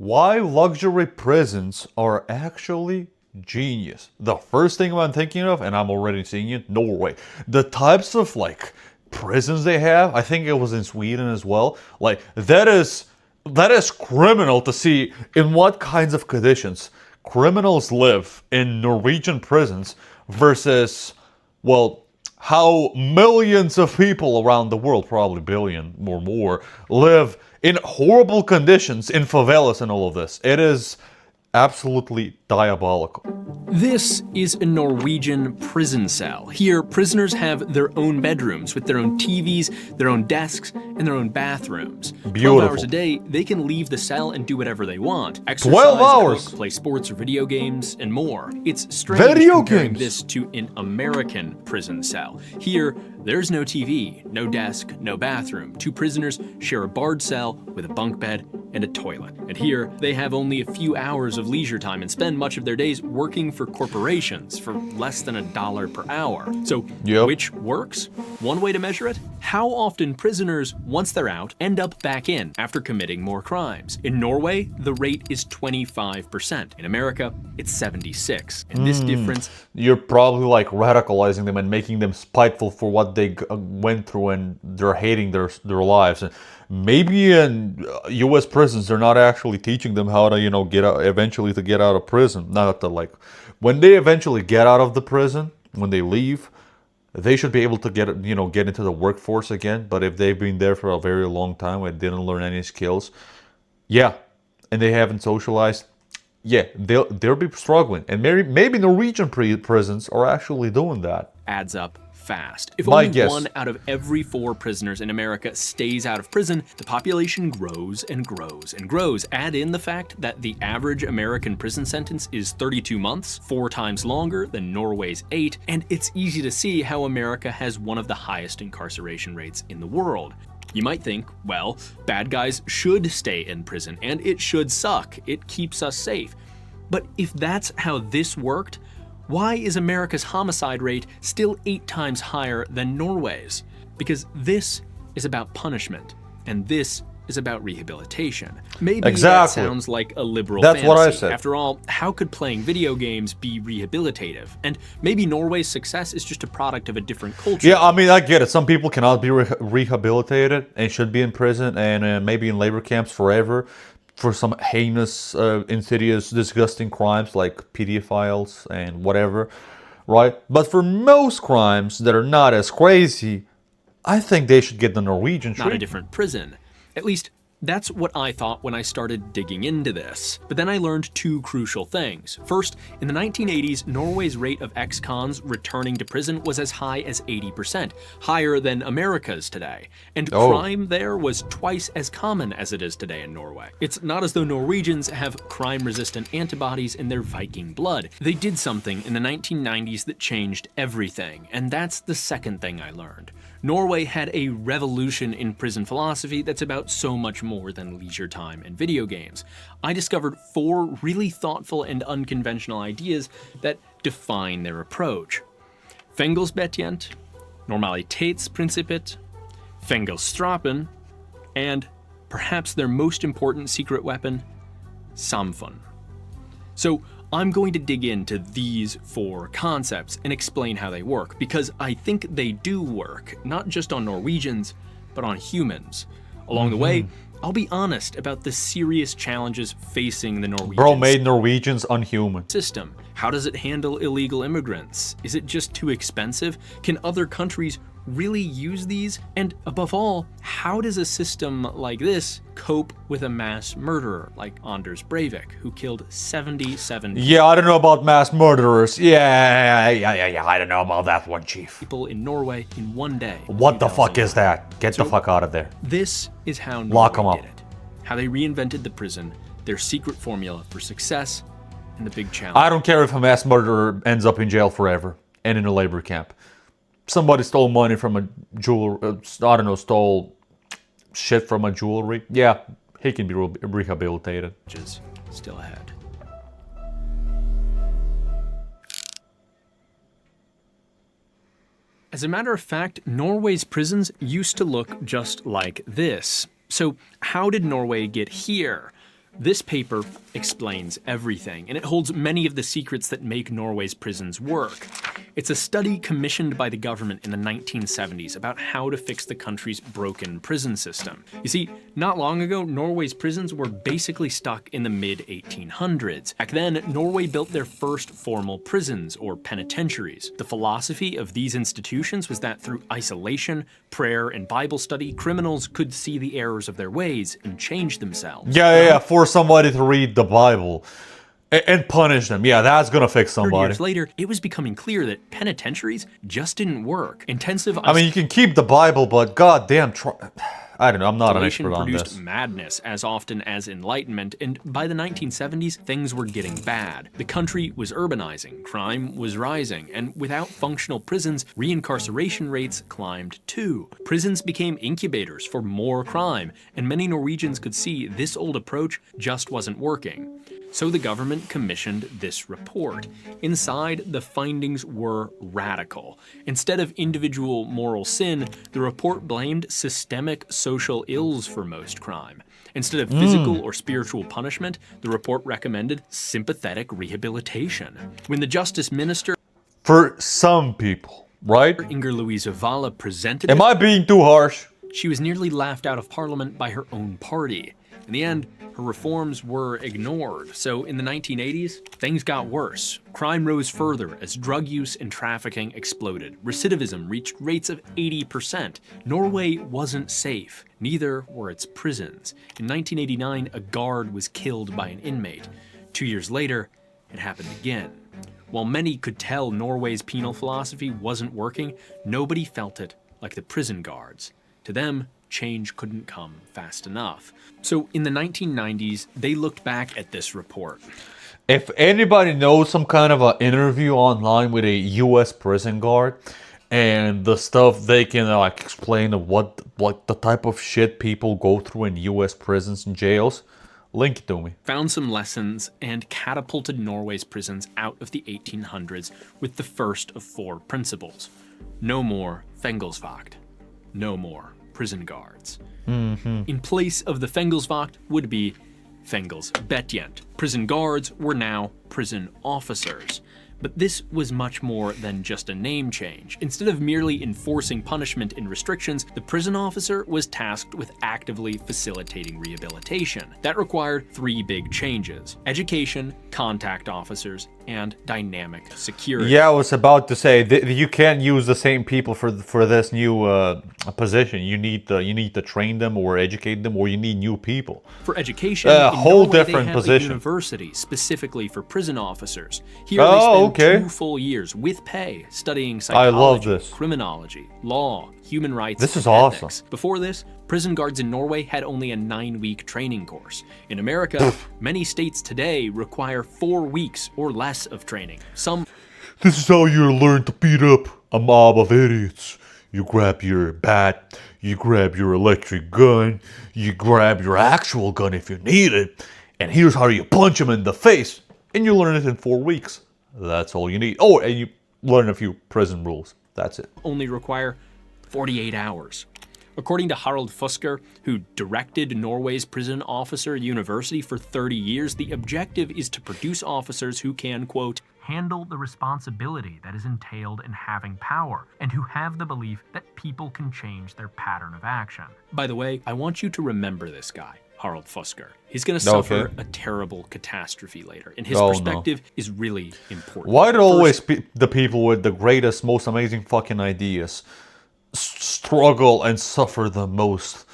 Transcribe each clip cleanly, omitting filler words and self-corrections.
Why luxury prisons are actually genius. The first thing I'm thinking of, and I'm already seeing it, Norway. The types of prisons they have, I think it was in Sweden as well. Like that is criminal to see in what kinds of conditions criminals live in Norwegian prisons versus, well, how millions of people around the world, probably billion or more, live in horrible conditions in favelas and all of this. It is absolutely diabolical. This is a Norwegian prison cell. Here, prisoners have their own bedrooms with their own TVs, their own desks, and their own bathrooms. Beautiful. 12 hours a day, they can leave the cell and do whatever they want. Exercise, 12 hours? cook, play sports or video games, and more. It's strange Video comparing games? this to an American prison cell. Here, there's no TV, no desk, no bathroom. Two prisoners share a barred cell with a bunk bed and a toilet. And here, they have only a few hours of leisure time and spend much of their days working for corporations for less than $1 per hour. So, which works? One way to measure it? How often prisoners, once they're out, end up back in after committing more crimes. In Norway, the rate is 25%. In America, it's 76%. And this difference... You're probably radicalizing them and making them spiteful for what they went through, and they're hating their lives. And maybe in U.S. prisons, they're not actually teaching them how to, get out, eventually to get out of prison. Not that when they eventually get out of the prison, when they leave, they should be able to get into the workforce again. But if they've been there for a very long time and didn't learn any skills, and they haven't socialized, they'll be struggling. And maybe Norwegian prisons are actually doing that. Adds up fast. If only 1 out of every 4 prisoners in America stays out of prison, the population grows and grows and grows. Add in the fact that the average American prison sentence is 32 months, 4 times longer than Norway's 8, and it's easy to see how America has one of the highest incarceration rates in the world. You might think, well, bad guys should stay in prison, and it should suck. It keeps us safe. But if that's how this worked, why is America's homicide rate still 8 times higher than Norway's? Because this is about punishment, and this is about rehabilitation. Maybe that sounds like a liberal fantasy. What I said. After all, how could playing video games be rehabilitative? And maybe Norway's success is just a product of a different culture. Yeah, I mean, I get it. Some people cannot be rehabilitated and should be in prison and maybe in labor camps forever for some heinous, insidious, disgusting crimes like pedophiles and whatever, right? But for most crimes that are not as crazy, I think they should get the Norwegian treatment. Not a different prison. At least, that's what I thought when I started digging into this. But then I learned 2 crucial things. First, in the 1980s, Norway's rate of ex-cons returning to prison was as high as 80%, higher than America's today. And crime there was twice as common as it is today in Norway. It's not as though Norwegians have crime-resistant antibodies in their Viking blood. They did something in the 1990s that changed everything, and that's the second thing I learned. Norway had a revolution in prison philosophy that's about so much more than leisure time and video games. I discovered 4 really thoughtful and unconventional ideas that define their approach. Fengelsbetjent, normalitetsprinsippet, fengelsstrapen, and perhaps their most important secret weapon, samfunn. So I'm going to dig into these 4 concepts and explain how they work, because I think they do work, not just on Norwegians, but on humans. Along the way, I'll be honest about the serious challenges facing the Norwegian made Norwegians unhuman system. How does it handle illegal immigrants? Is it just too expensive? Can other countries really use these? And above all, how does a system like this cope with a mass murderer like Anders Breivik, who killed 77 Yeah, I don't know about mass murderers. Yeah, I don't know about that one, Chief. people in Norway in one day. What the fuck is that? Get the fuck out of there. This is how Lock 'em Norway up. did it. How they reinvented the prison, their secret formula for success, and the big challenge. I don't care if a mass murderer ends up in jail forever and in a labor camp. Somebody stole money from a jeweler, stole shit from a jewelry. Yeah, he can be rehabilitated. Which is still ahead. As a matter of fact, Norway's prisons used to look just like this. So how did Norway get here? This paper explains everything, and it holds many of the secrets that make Norway's prisons work. It's a study commissioned by the government in the 1970s about how to fix the country's broken prison system. You see, not long ago, Norway's prisons were basically stuck in the mid-1800s. Back then, Norway built their first formal prisons, or penitentiaries. The philosophy of these institutions was that through isolation, prayer, and Bible study, criminals could see the errors of their ways and change themselves. Yeah, force somebody to read the Bible and punish them. Yeah, that's gonna fix 30 somebody. years later, it was becoming clear that penitentiaries just didn't work. Intensive I mean, you can keep the Bible, but goddamn, I don't know. I'm not an isolation expert on produced this. madness as often as enlightenment, and by the 1970s, things were getting bad. The country was urbanizing, crime was rising, and without functional prisons, reincarceration rates climbed too. Prisons became incubators for more crime, and many Norwegians could see this old approach just wasn't working. So the government commissioned this report. Inside, the findings were radical. Instead of individual moral sin, the report blamed systemic social ills for most crime. Instead of physical or spiritual punishment, the report recommended sympathetic rehabilitation. When the justice minister, For some people, right? Inger Louise Valle, presented Am I being too harsh? she was nearly laughed out of parliament by her own party. In the end, her reforms were ignored, so in the 1980s, things got worse. Crime rose further as drug use and trafficking exploded. Recidivism reached rates of 80%. Norway wasn't safe. Neither were its prisons. In 1989, a guard was killed by an inmate. 2 years later, it happened again. While many could tell Norway's penal philosophy wasn't working, nobody felt it like the prison guards. To them, change couldn't come fast enough. So in the 1990s, they looked back at this report. If anybody knows some kind of an interview online with a U.S. prison guard and the stuff they can like explain of what the type of shit people go through in U.S. prisons and jails, link it to me. Found some lessons and catapulted Norway's prisons out of the 1800s with the first of 4 principles. No more Fengelsvakt. No more prison guards. In place of the Fengelsvakt would be Fengelsbetjent. Prison guards were now prison officers. But this was much more than just a name change. Instead of merely enforcing punishment and restrictions, the prison officer was tasked with actively facilitating rehabilitation. That required 3 big changes: education, contact officers, and dynamic security. Yeah, I was about to say you can't use the same people for this new position. You need to train them or educate them, or you need new people. For education, A in whole Norway, different they have position. a university specifically for prison officers. Here they spend 2 full years with pay studying psychology, this. criminology, law, human rights, This is and awesome. ethics. Before this, prison guards in Norway had only a 9-week training course. In America, many states today require 4 weeks or less of training. Some This is how you learn to beat up a mob of idiots. You grab your bat, you grab your electric gun, you grab your actual gun if you need it, and here's how you punch them in the face. And you learn it in 4 weeks. That's all you need. Oh, and you learn a few prison rules. That's it. only require 48 hours. According to Harald Fusker, who directed Norway's Prison Officer University for 30 years, the objective is to produce officers who can, quote, handle the responsibility that is entailed in having power, and who have the belief that people can change their pattern of action. By the way, I want you to remember this guy, Harald Fusker. He's going to suffer a terrible catastrophe later, and his perspective is really important. Why do always the people with the greatest, most amazing fucking ideas struggle and suffer the most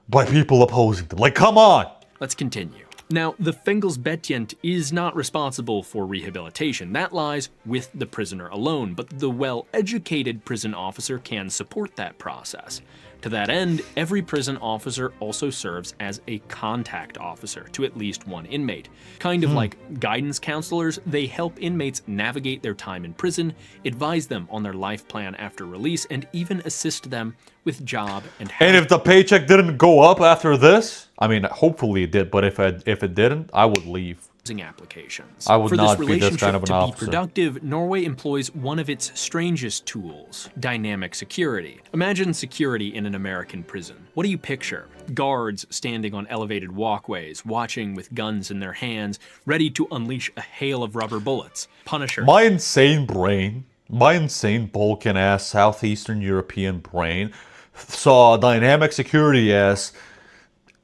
by people opposing them? Like, come on! Let's continue. Now, the Fengelsbetjent is not responsible for rehabilitation. That lies with the prisoner alone, but the well-educated prison officer can support that process. To that end, every prison officer also serves as a contact officer to at least one inmate. Kind of like guidance counselors, they help inmates navigate their time in prison, advise them on their life plan after release, and even assist them with job and health. And if the paycheck didn't go up after this, I mean, hopefully it did, but if it didn't, I would leave. applications. I would For not this be this relationship kind of an to officer. be productive, Norway employs one of its strangest tools, dynamic security. Imagine security in an American prison. What do you picture? Guards standing on elevated walkways, watching with guns in their hands, ready to unleash a hail of rubber bullets. Punisher. My insane brain, my insane Balkan-ass Southeastern European brain saw dynamic security as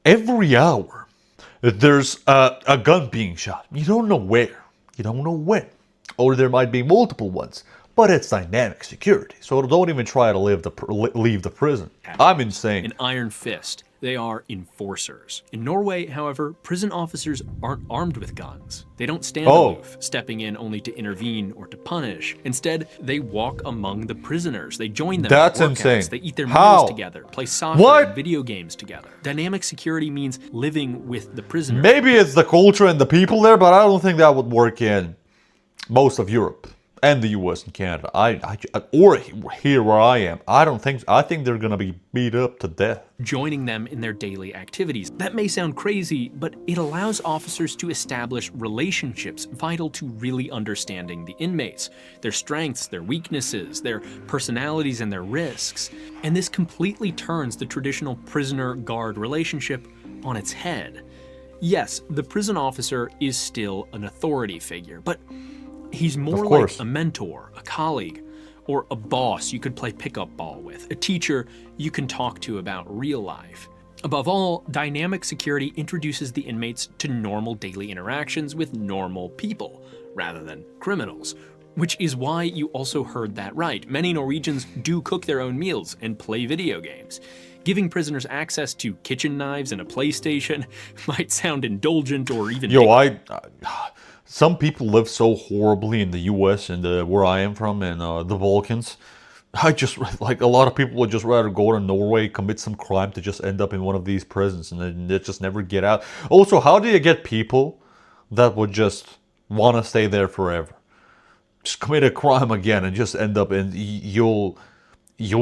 every hour there's a gun being shot. You don't know where, you don't know when, or there might be multiple ones, but it's dynamic security. So don't even try to leave the prison. I'm insane. An iron fist. They are enforcers. In Norway, however, prison officers aren't armed with guns. They don't stand aloof, stepping in only to intervene or to punish. Instead, they walk among the prisoners. They join them That's at workouts. insane. They eat their How? meals together, play soccer What? and video games together. Dynamic security means living with the prisoners. Maybe it's the culture and the people there, but I don't think that would work in most of Europe and the US and Canada. Or here where I am. I don't think. I think they're gonna be beat up to death. Joining them in their daily activities. That may sound crazy, but it allows officers to establish relationships vital to really understanding the inmates, their strengths, their weaknesses, their personalities, and their risks. And this completely turns the traditional prisoner-guard relationship on its head. Yes, the prison officer is still an authority figure, but he's more like a mentor, a colleague, or a boss you could play pickup ball with, a teacher you can talk to about real life. Above all, dynamic security introduces the inmates to normal daily interactions with normal people, rather than criminals. Which is why you also heard that right. Many Norwegians do cook their own meals and play video games. Giving prisoners access to kitchen knives and a PlayStation might sound indulgent or even... Some people live so horribly in the U.S. and where I am from, and the Balkans. Like a lot of people would just rather go to Norway, commit some crime to just end up in one of these prisons, and then they just never get out. Also, how do you get people that would just want to stay there forever? Just commit a crime again and just end up in... You'll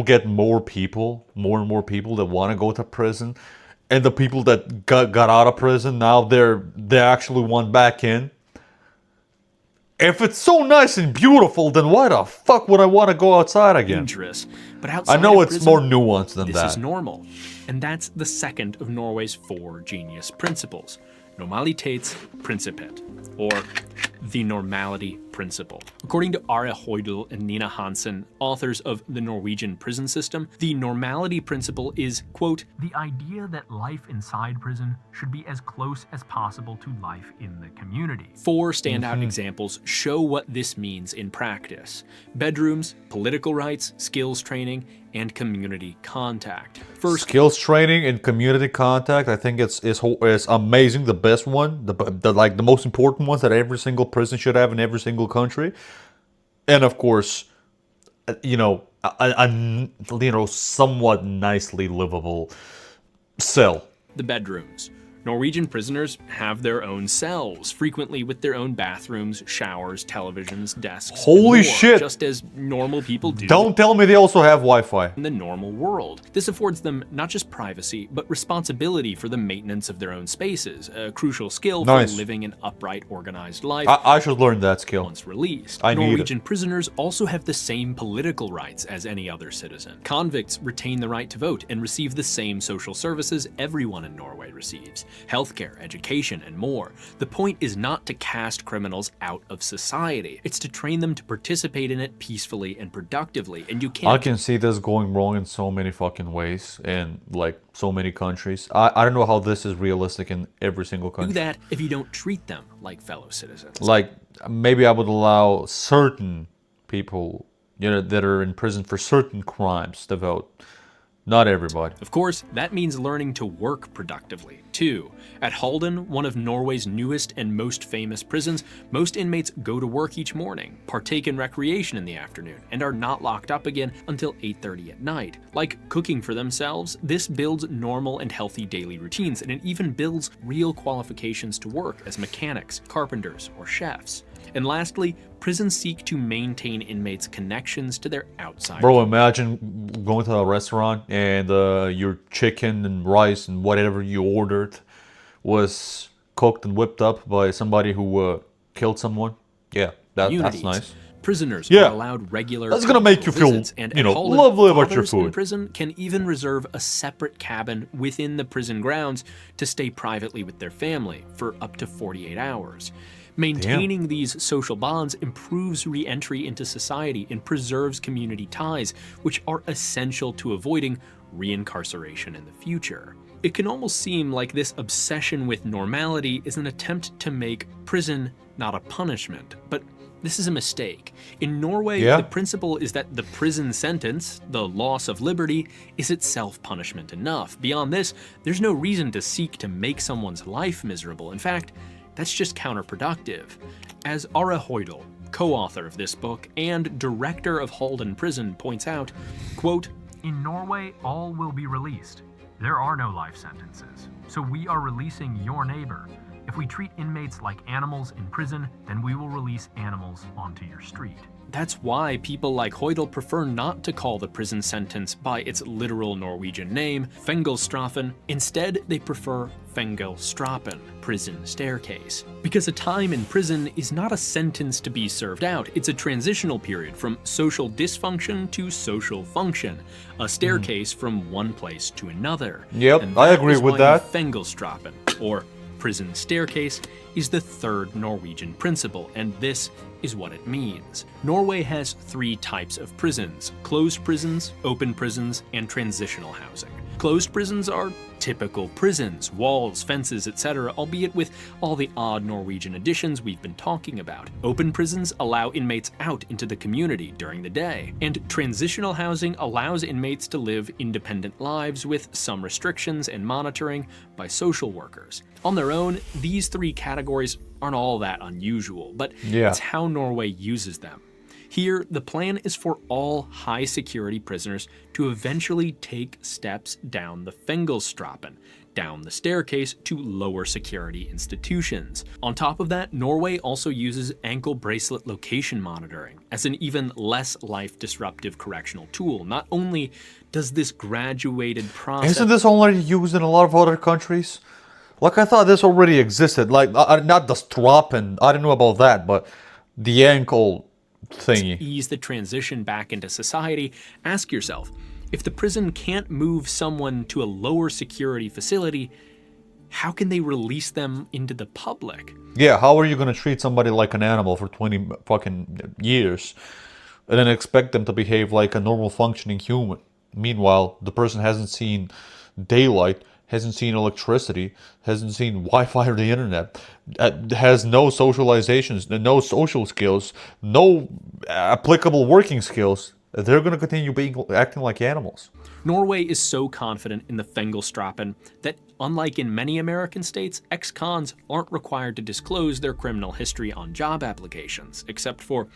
get more and more people that want to go to prison, and the people that got out of prison now they actually want back in. If it's so nice and beautiful, then why the fuck would I want to go outside again? Dangerous. But outside I know of it's prison, more nuanced than that. This is normal. And that's the second of Norway's 4 genius principles. Normalitetsprincippet, or the normality principle. According to Are Hoydal and Nina Hansen, authors of The Norwegian Prison System, the normality principle is, quote, the idea that life inside prison should be as close as possible to life in the community. 4 standout examples show what this means in practice. Bedrooms, political rights, skills training, and community contact. First, skills training and community contact, I think it's amazing. The best one, the most important ones that every single prison should have in every single country. And of course, a somewhat nicely livable cell. The bedrooms. Norwegian prisoners have their own cells, frequently with their own bathrooms, showers, televisions, desks. Holy and more, shit! Just as normal people do. Don't tell me they also have Wi-Fi. In the normal world. This affords them not just privacy, but responsibility for the maintenance of their own spaces, a crucial skill for living an upright, organized life. I should learn that skill. Once released. I need it. Norwegian prisoners also have the same political rights as any other citizen. Convicts retain the right to vote and receive the same social services everyone in Norway receives. Healthcare, education, and more. The point is not to cast criminals out of society. It's to train them to participate in it peacefully and productively, and you can't... I can see this going wrong in so many fucking ways, in like so many countries. I don't know how this is realistic in every single country. Do that if you don't treat them like fellow citizens. Like, maybe I would allow certain people, that are in prison for certain crimes to vote. Not everybody. Of course, that means learning to work productively, too. At Halden, one of Norway's newest and most famous prisons, most inmates go to work each morning, partake in recreation in the afternoon, and are not locked up again until 8:30 at night. Like cooking for themselves, this builds normal and healthy daily routines, and it even builds real qualifications to work as mechanics, carpenters, or chefs. And lastly, prisons seek to maintain inmates' connections to their outside. Bro, imagine going to a restaurant and your chicken and rice and whatever you ordered was cooked and whipped up by somebody who killed someone. Yeah, that's communities. nice. Prisoners Yeah. are allowed regular That's gonna make you feel, visits, and you know, at Halden, lovely about your fathers in food. prison can even reserve a separate cabin within the prison grounds to stay privately with their family for up to 48 hours. Maintaining these social bonds improves re-entry into society and preserves community ties, which are essential to avoiding reincarceration in the future. It can almost seem like this obsession with normality is an attempt to make prison not a punishment, but this is a mistake. In Norway, Yeah. the principle is that the prison sentence, the loss of liberty, is itself punishment enough. Beyond this, there's no reason to seek to make someone's life miserable. In fact, that's just counterproductive. As Are Hoydal, co-author of this book and director of Halden Prison, points out, quote, In Norway, all will be released. There are no life sentences, so we are releasing your neighbor. If we treat inmates like animals in prison, then we will release animals onto your street. That's why people like Hoydal prefer not to call the prison sentence by its literal Norwegian name, Fengelstraffen. Instead, they prefer Fengelstrappen, prison staircase. Because a time in prison is not a sentence to be served out, it's a transitional period from social dysfunction to social function, a staircase from one place to another. Yep, And I agree is with why that. Fengelstrappen, or prison staircase, is the third Norwegian principle, and this is what it means. Norway has 3 types of prisons: closed prisons, open prisons, and transitional housing. Closed prisons are typical prisons, walls, fences, etc., albeit with all the odd Norwegian additions we've been talking about. Open prisons allow inmates out into the community during the day, and transitional housing allows inmates to live independent lives with some restrictions and monitoring by social workers. On their own, these 3 categories aren't all that unusual, but it's how Norway uses them. Here, the plan is for all high-security prisoners to eventually take steps down the Fengelstrappen, down the staircase to lower security institutions. On top of that, Norway also uses ankle bracelet location monitoring as an even less life-disruptive correctional tool. Not only does this graduated process... Isn't this already used in a lot of other countries? Like, I thought this already existed. Like, not the strap, and I don't know about that, but the ankle thingy. ease the transition back into society, ask yourself, if the prison can't move someone to a lower security facility, how can they release them into the public? Yeah, how are you going to treat somebody like an animal for 20 fucking years and then expect them to behave like a normal functioning human? Meanwhile, the person hasn't seen daylight, hasn't seen electricity, hasn't seen Wi-Fi or the internet, has no socializations, no social skills, no applicable working skills. They're going to continue acting like animals. Norway is so confident in the Fengelstrappen that, unlike in many American states, ex-cons aren't required to disclose their criminal history on job applications, except for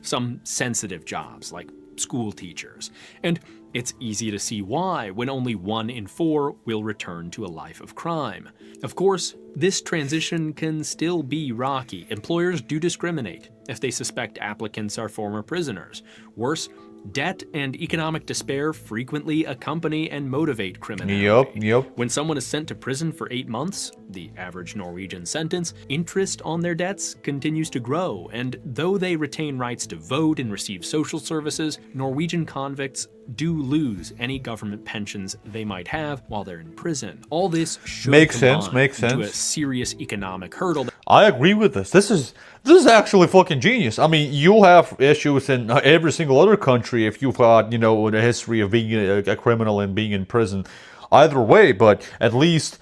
some sensitive jobs like school teachers. And it's easy to see why, when only 1 in 4 will return to a life of crime. Of course, this transition can still be rocky. Employers do discriminate if they suspect applicants are former prisoners. Worse, debt and economic despair frequently accompany and motivate criminality. Yep. When someone is sent to prison for 8 months, the average Norwegian sentence, interest on their debts continues to grow, and though they retain rights to vote and receive social services, Norwegian convicts do lose any government pensions they might have while they're in prison. All this should Makes combine sense. into a serious economic hurdle. I agree with this. This is actually fucking genius. I mean, you'll have issues in every single other country if you've got, a history of being a criminal and being in prison. Either way, but at least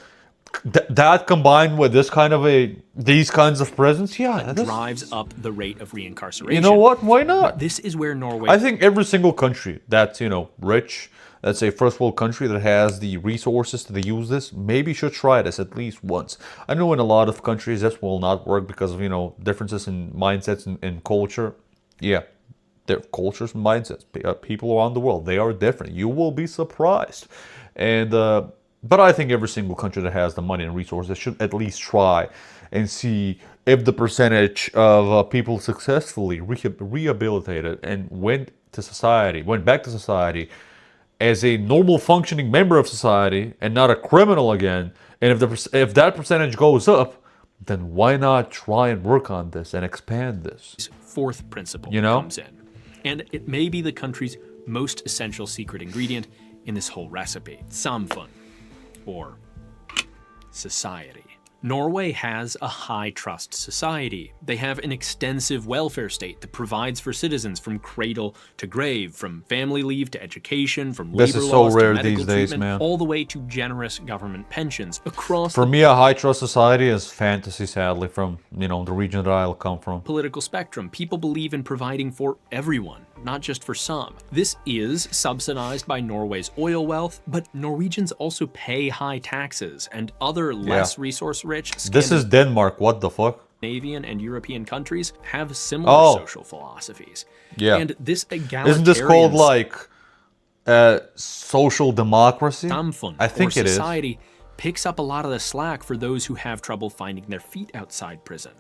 that combined with these kinds of prisons, drives up the rate of reincarceration. You know what? Why not? This is where Norway... I think every single country that's, rich, that's a first world country that has the resources to use this, maybe should try this at least once. I know in a lot of countries this will not work because of, differences in mindsets and culture. Yeah, their cultures and mindsets. People around the world, they are different. You will be surprised. And, but I think every single country that has the money and resources should at least try and see if the percentage of people successfully rehabilitated and went back to society as a normal functioning member of society and not a criminal again. And if that percentage goes up, then why not try and work on this and expand this? Fourth principle You know? comes in. And it may be the country's most essential secret ingredient in this whole recipe, samfunn, or society. Norway has a high trust society. They have an extensive welfare state that provides for citizens from cradle to grave, from family leave to education, from This labor is so laws to rare medical these days, treatment, man. all the way to generous government pensions across For the me, a high trust society is fantasy, sadly, from, the region that I'll come from. political spectrum. People believe in providing for everyone, not just for some. This is subsidized by Norway's oil wealth, but Norwegians also pay high taxes, and other less resource-rich This is Denmark, what the fuck? Scandinavian and European countries have similar Oh. social philosophies. Yeah. And this egalitarian Isn't this called, like, social democracy? samfunn, I think or it is. society picks up a lot of the slack for those who have trouble finding their feet outside prison.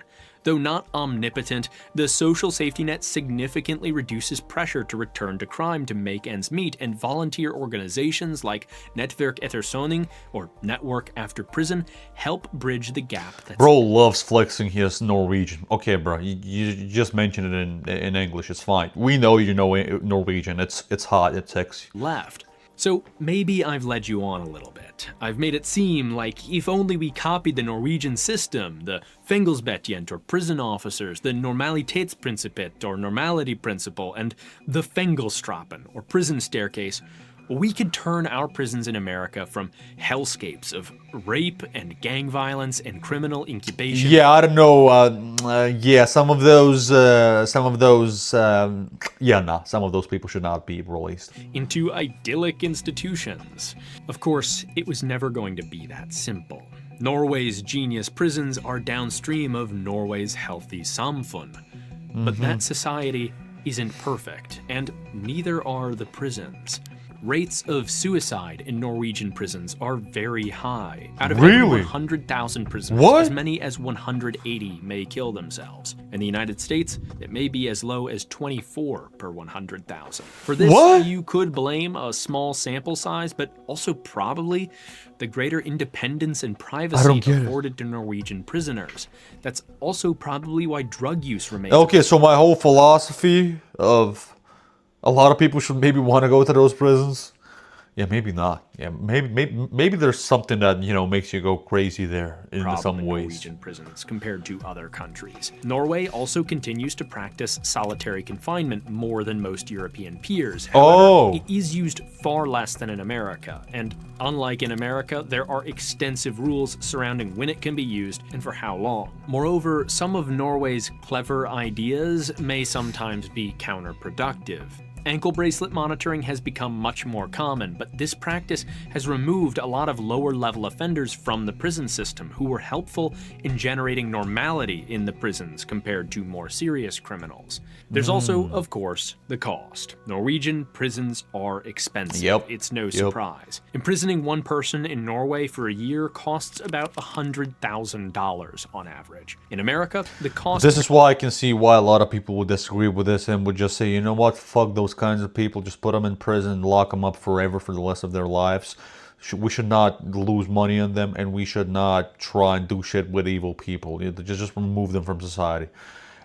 Though not omnipotent, the social safety net significantly reduces pressure to return to crime to make ends meet, and volunteer organizations like Nettverk etter soning, or Network After Prison, help bridge the gap that's Bro loves flexing his Norwegian. Okay, bro, you just mentioned it in English. It's fine. We know you know Norwegian. It's hot. It's sexy. left. So maybe I've led you on a little bit. I've made it seem like if only we copied the Norwegian system, the Fengelsbetjent or prison officers, the Normalitetsprinsippet or normality principle, and the Fengelstrappen or prison staircase, we could turn our prisons in America from hellscapes of rape and gang violence and criminal incubation Yeah, I don't know. Yeah, some of those people should not be released. into idyllic institutions. Of course, it was never going to be that simple. Norway's genius prisons are downstream of Norway's healthy samfunn. But that society isn't perfect, and neither are the prisons. Rates of suicide in Norwegian prisons are very high. Out of every Really? 100,000 prisoners, What? as many as 180 may kill themselves. In the United States, it may be as low as 24 per 100,000. For this, What? you could blame a small sample size, but also probably the greater independence and privacy don't get it. afforded to Norwegian prisoners. That's also probably why drug use remains Okay, so my whole philosophy of a lot of people should maybe want to go to those prisons. Yeah, maybe not. Yeah, maybe there's something that makes you go crazy there in problem some in ways. Norwegian prisons compared to other countries. Norway also continues to practice solitary confinement more than most European peers. However, Oh. it is used far less than in America, and unlike in America, there are extensive rules surrounding when it can be used and for how long. Moreover, some of Norway's clever ideas may sometimes be counterproductive. Ankle bracelet monitoring has become much more common, but this practice has removed a lot of lower-level offenders from the prison system who were helpful in generating normality in the prisons compared to more serious criminals. There's also, of course, the cost. Norwegian prisons are expensive. Yep. It's no surprise. Imprisoning one person in Norway for a year costs about $100,000 on average. In America, the cost This is why I can see why a lot of people would disagree with this and would just say, you know what, fuck those kinds of people, just put them in prison, lock them up forever for the rest of their lives. We should not lose money on them, and we should not try and do shit with evil people. Just remove them from society.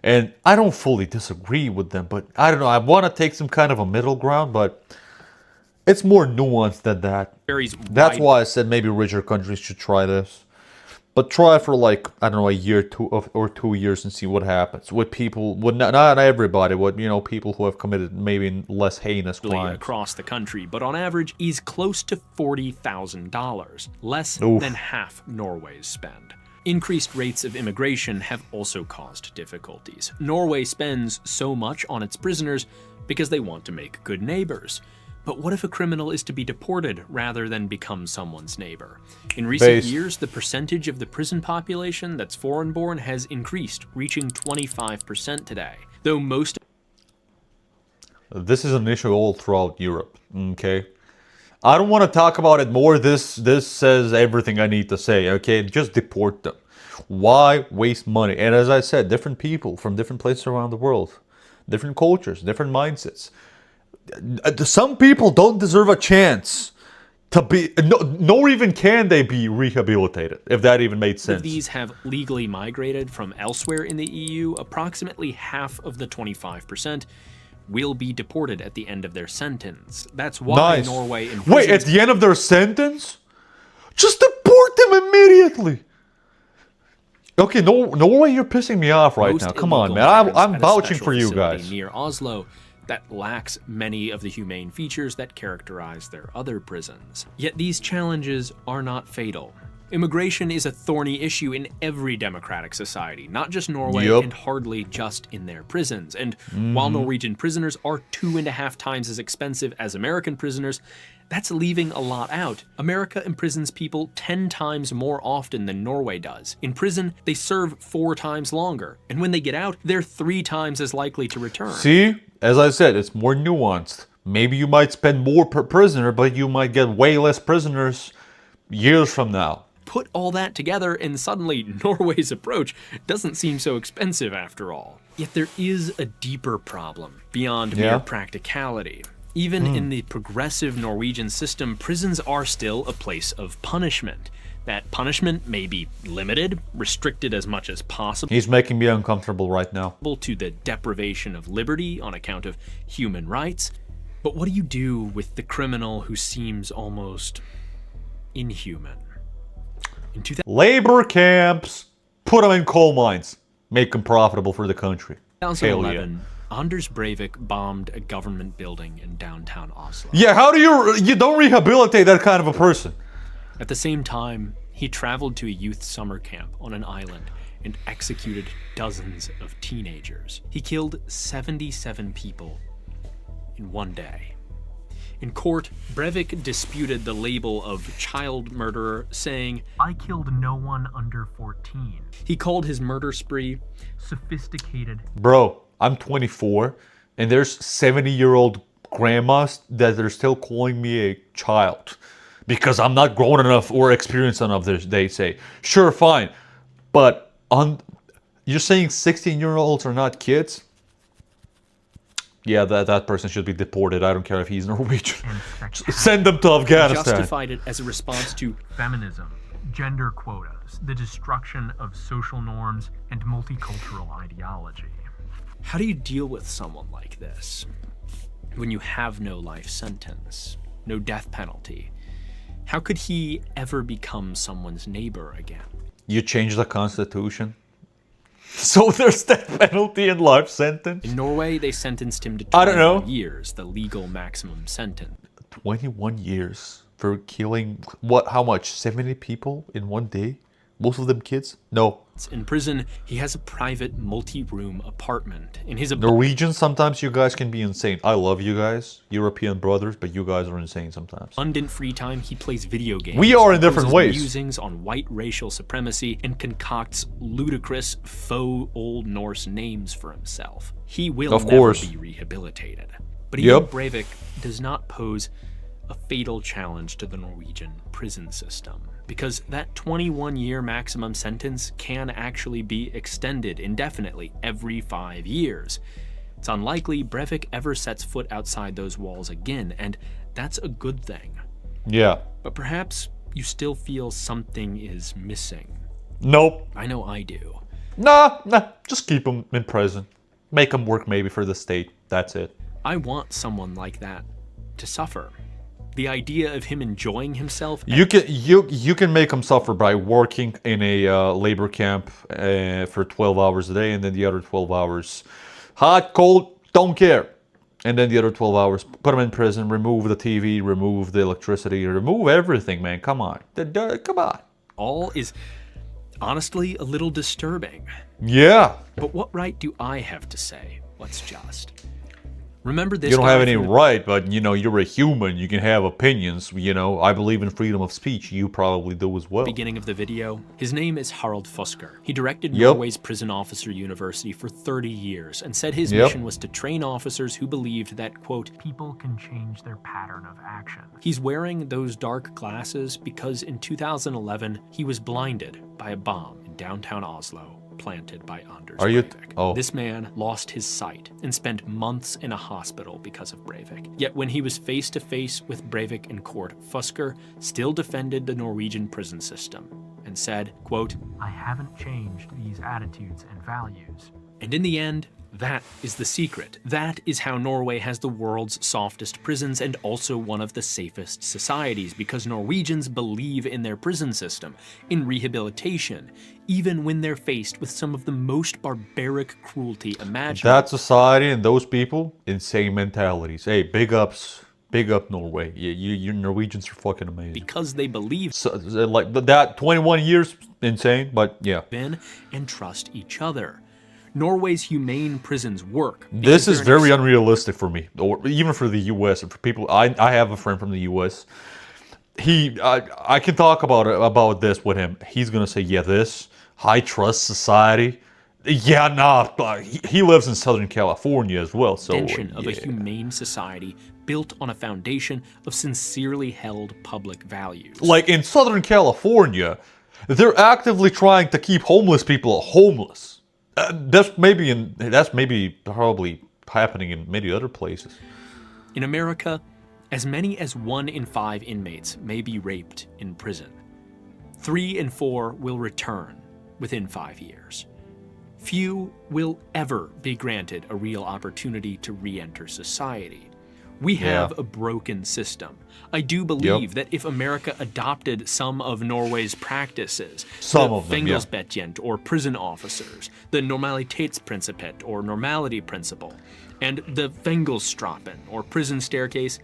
And I don't fully disagree with them, but I don't know, I want to take some kind of a middle ground, but it's more nuanced than that. varies That's widely. why I said maybe richer countries should try this. But try for like, I don't know, a year, 2 years and see what happens with people, with not everybody, with, people who have committed maybe less heinous crimes. across the country, but on average is close to $40,000, less Oof. than half Norway's spend. Increased rates of immigration have also caused difficulties. Norway spends so much on its prisoners because they want to make good neighbors. But what if a criminal is to be deported rather than become someone's neighbor? In recent Base. years, the percentage of the prison population that's foreign-born has increased, reaching 25% today. Though most This is an issue all throughout Europe, okay? I don't want to talk about it more. This says everything I need to say, okay? Just deport them. Why waste money? And as I said, different people from different places around the world, different cultures, different mindsets. Some people don't deserve a chance to be nor even can they be rehabilitated, if that even made Of sense. these have legally migrated from elsewhere in the EU. Approximately half of the 25% will be deported at the end of their sentence. That's why Nice. Norway imprisons Wait, at the end of their sentence? Just deport them immediately. Okay, Norway, you're pissing me off right most now. Come on, illegal man. migrants I'm at a vouching special for you facility guys. near Oslo that lacks many of the humane features that characterize their other prisons. Yet these challenges are not fatal. Immigration is a thorny issue in every democratic society, not just Norway, Yup. and hardly just in their prisons. And while Norwegian prisoners are 2.5 times as expensive as American prisoners, that's leaving a lot out. America imprisons people 10 times more often than Norway does. In prison, they serve 4 times longer, and when they get out, they're 3 times as likely to return. See, as I said, it's more nuanced. Maybe you might spend more per prisoner, but you might get way less prisoners years from now. Put all that together, and suddenly Norway's approach doesn't seem so expensive after all. Yet there is a deeper problem beyond mere practicality. Even in the progressive Norwegian system, prisons are still a place of punishment. That punishment may be limited, restricted as much as possible He's making me uncomfortable right now. to the deprivation of liberty on account of human rights. But what do you do with the criminal who seems almost inhuman? In Labor camps. Put them in coal mines. Make them profitable for the country. Hell yeah. 2011, Anders Breivik bombed a government building in downtown Oslo. Yeah, how do you don't rehabilitate that kind of a person? At the same time, he traveled to a youth summer camp on an island and executed dozens of teenagers. He killed 77 people in one day. In court, Breivik disputed the label of child murderer, saying, I killed no one under 14. he called his murder spree Sophisticated. Bro, I'm 24, and there's 70-year-old grandmas that are still calling me a child because I'm not grown enough or experienced enough, they say. Sure, fine, but you're saying 16-year-olds are not kids? Yeah, that person should be deported. I don't care if he's Norwegian. Send them to Afghanistan. justified it as a response to Feminism, gender quotas, the destruction of social norms, and multicultural ideology. how do you deal with someone like this when you have no life sentence, no death penalty? How could he ever become someone's neighbor again? You change the constitution. So there's death penalty and life sentence? In Norway, they sentenced him to I don't know. 21 years, the legal maximum sentence. 21 years for killing, what, how much? 70 people in one day? Most of them kids? No. In prison, he has a private multi-room apartment. In his Norwegians, sometimes you guys can be insane. I love you guys, European brothers, but you guys are insane sometimes. abundant free time, he plays video games. We are in different imposes ways. Musings on white racial supremacy and concocts ludicrous faux Old Norse names for himself. He will Of never course. be rehabilitated. But even Yep. Breivik does not pose a fatal challenge to the Norwegian prison system, because that 21-year maximum sentence can actually be extended indefinitely every 5 years. It's unlikely Breivik ever sets foot outside those walls again, and that's a good thing. Yeah. But perhaps you still feel something is missing. Nope. I know I do. Nah. Just keep them in prison. Make them work maybe for the state. That's it. I want someone like that to suffer. The idea of him enjoying himself. You can make them suffer by working in a labor camp for 12 hours a day, and then the other 12 hours, hot, cold, don't care. And then the other 12 hours, put them in prison, remove the TV, remove the electricity, remove everything, man. Come on. Come on. All is honestly a little disturbing. Yeah. But what right do I have to say what's just? Remember this You don't guy have any from the right, but you're a human. You can have opinions. I believe in freedom of speech. You probably do as well. beginning of the video? His name is Harald Fusker. He directed Yep. Norway's Prison Officer University for 30 years and said his Yep. mission was to train officers who believed that, quote, People can change their pattern of action. he's wearing those dark glasses because in 2011 he was blinded by a bomb in downtown Oslo, planted by Anders Are you- Breivik. oh. This man lost his sight and spent months in a hospital because of Breivik. Yet when he was face to face with Breivik in court, Fusker still defended the Norwegian prison system and said, quote, I haven't changed these attitudes and values. and in the end, that is the secret. That is how Norway has the world's softest prisons and also one of the safest societies, because Norwegians believe in their prison system, in rehabilitation, even when they're faced with some of the most barbaric cruelty imaginable. That society and those people, insane mentalities. Hey, big ups. Big up Norway. You Norwegians are fucking amazing. Because they believe So, like that 21 years, insane, but yeah. in and trust each other. Norway's humane prisons work. This because is they're an very unrealistic for me, or even for the U.S. and for people. I have a friend from the U.S. I can talk about this with him. He's gonna say, yeah, this high trust society. Yeah, nah. He lives in Southern California as well, so extension of a yeah. humane society built on a foundation of sincerely held public values. Like in Southern California, they're actively trying to keep homeless people homeless. That's maybe probably happening in many other places. In America, as many as 1 in 5 inmates may be raped in prison. 3 in 4 will return within 5 years. Few will ever be granted a real opportunity to re-enter society. We have a broken system. I do believe that if America adopted some of Norway's practices, Some of them, yeah. Fängelsbetjent or prison officers, the Normalitetsprinsippet or normality principle, and the Fängelsstrapen or prison staircase,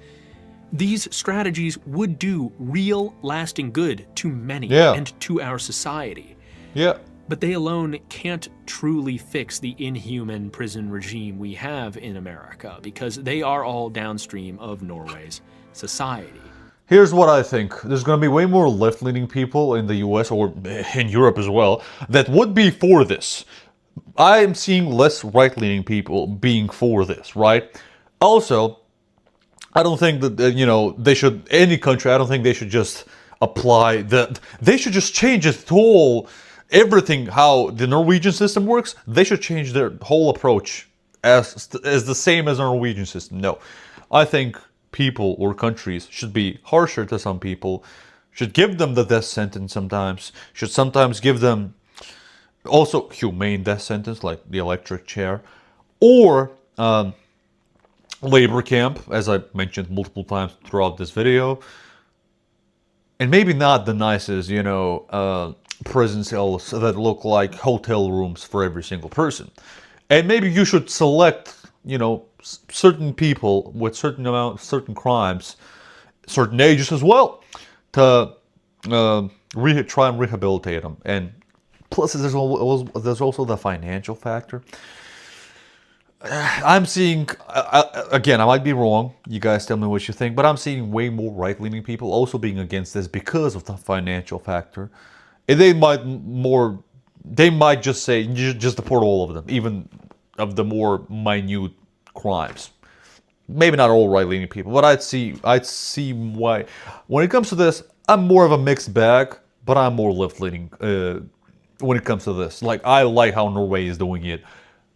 these strategies would do real lasting good to many and to our society. Yeah. But they alone can't truly fix the inhuman prison regime we have in America, because they are all downstream of Norway's society. Here's what I think. There's going to be way more left-leaning people in the US or in Europe as well that would be for this. I am seeing less right-leaning people being for this, right? Also, I don't think that, they should, any country, I don't think they should just apply they should just change it to everything, how the Norwegian system works. They should change their whole approach as the same as the Norwegian system. No, I think people or countries should be harsher to some people, should give them the death sentence sometimes, should sometimes give them also humane death sentence like the electric chair, or labor camp, as I mentioned multiple times throughout this video. And maybe not the nicest, prison cells that look like hotel rooms for every single person. And maybe you should select, certain people with certain crimes, certain ages as well, to try and rehabilitate them. And plus, there's also the financial factor. I'm seeing, again, I might be wrong, you guys tell me what you think, but I'm seeing way more right-leaning people also being against this because of the financial factor. And they might just say, just deport all of them, even of the more minute crimes. Maybe not all right-leaning people, but I'd see why. When it comes to this, I'm more of a mixed bag, but I'm more left-leaning when it comes to this. Like, I like how Norway is doing it,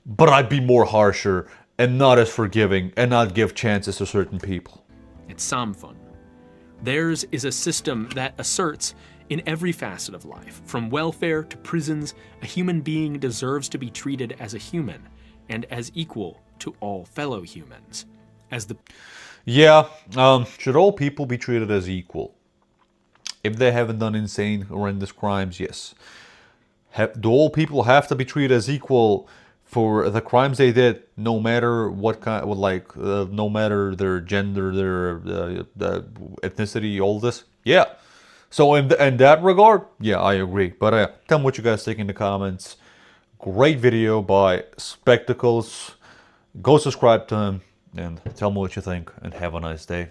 but I'd be more harsher and not as forgiving and not give chances to certain people. It's samfunn. Theirs is a system that asserts in every facet of life, from welfare to prisons, a human being deserves to be treated as a human and as equal to all fellow humans. Should all people be treated as equal? If they haven't done insane, horrendous crimes, yes. Do all people have to be treated as equal for the crimes they did, no matter what kind, no matter their gender, their ethnicity, all this? Yeah. So in that regard, yeah, I agree. But tell me what you guys think in the comments. Great video by Spectacles. Go subscribe to him and tell me what you think, and have a nice day.